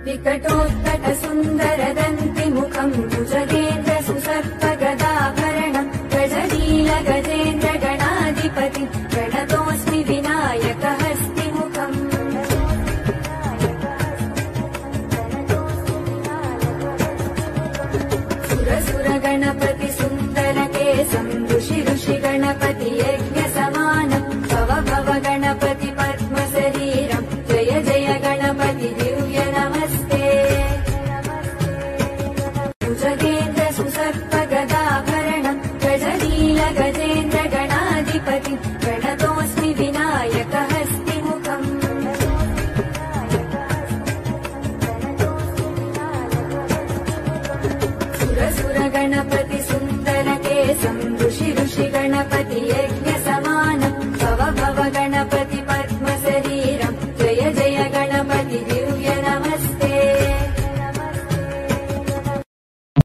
विकटोत्कट सुन्दरदन्तिमुखम् भुजगेन्द्र सुसर्पगदाभरणम् गजनील गजेन्द्र गणाधिपति प्रणतोऽस्मि विनायकहस्तिमुखम् सुरसुर गणपति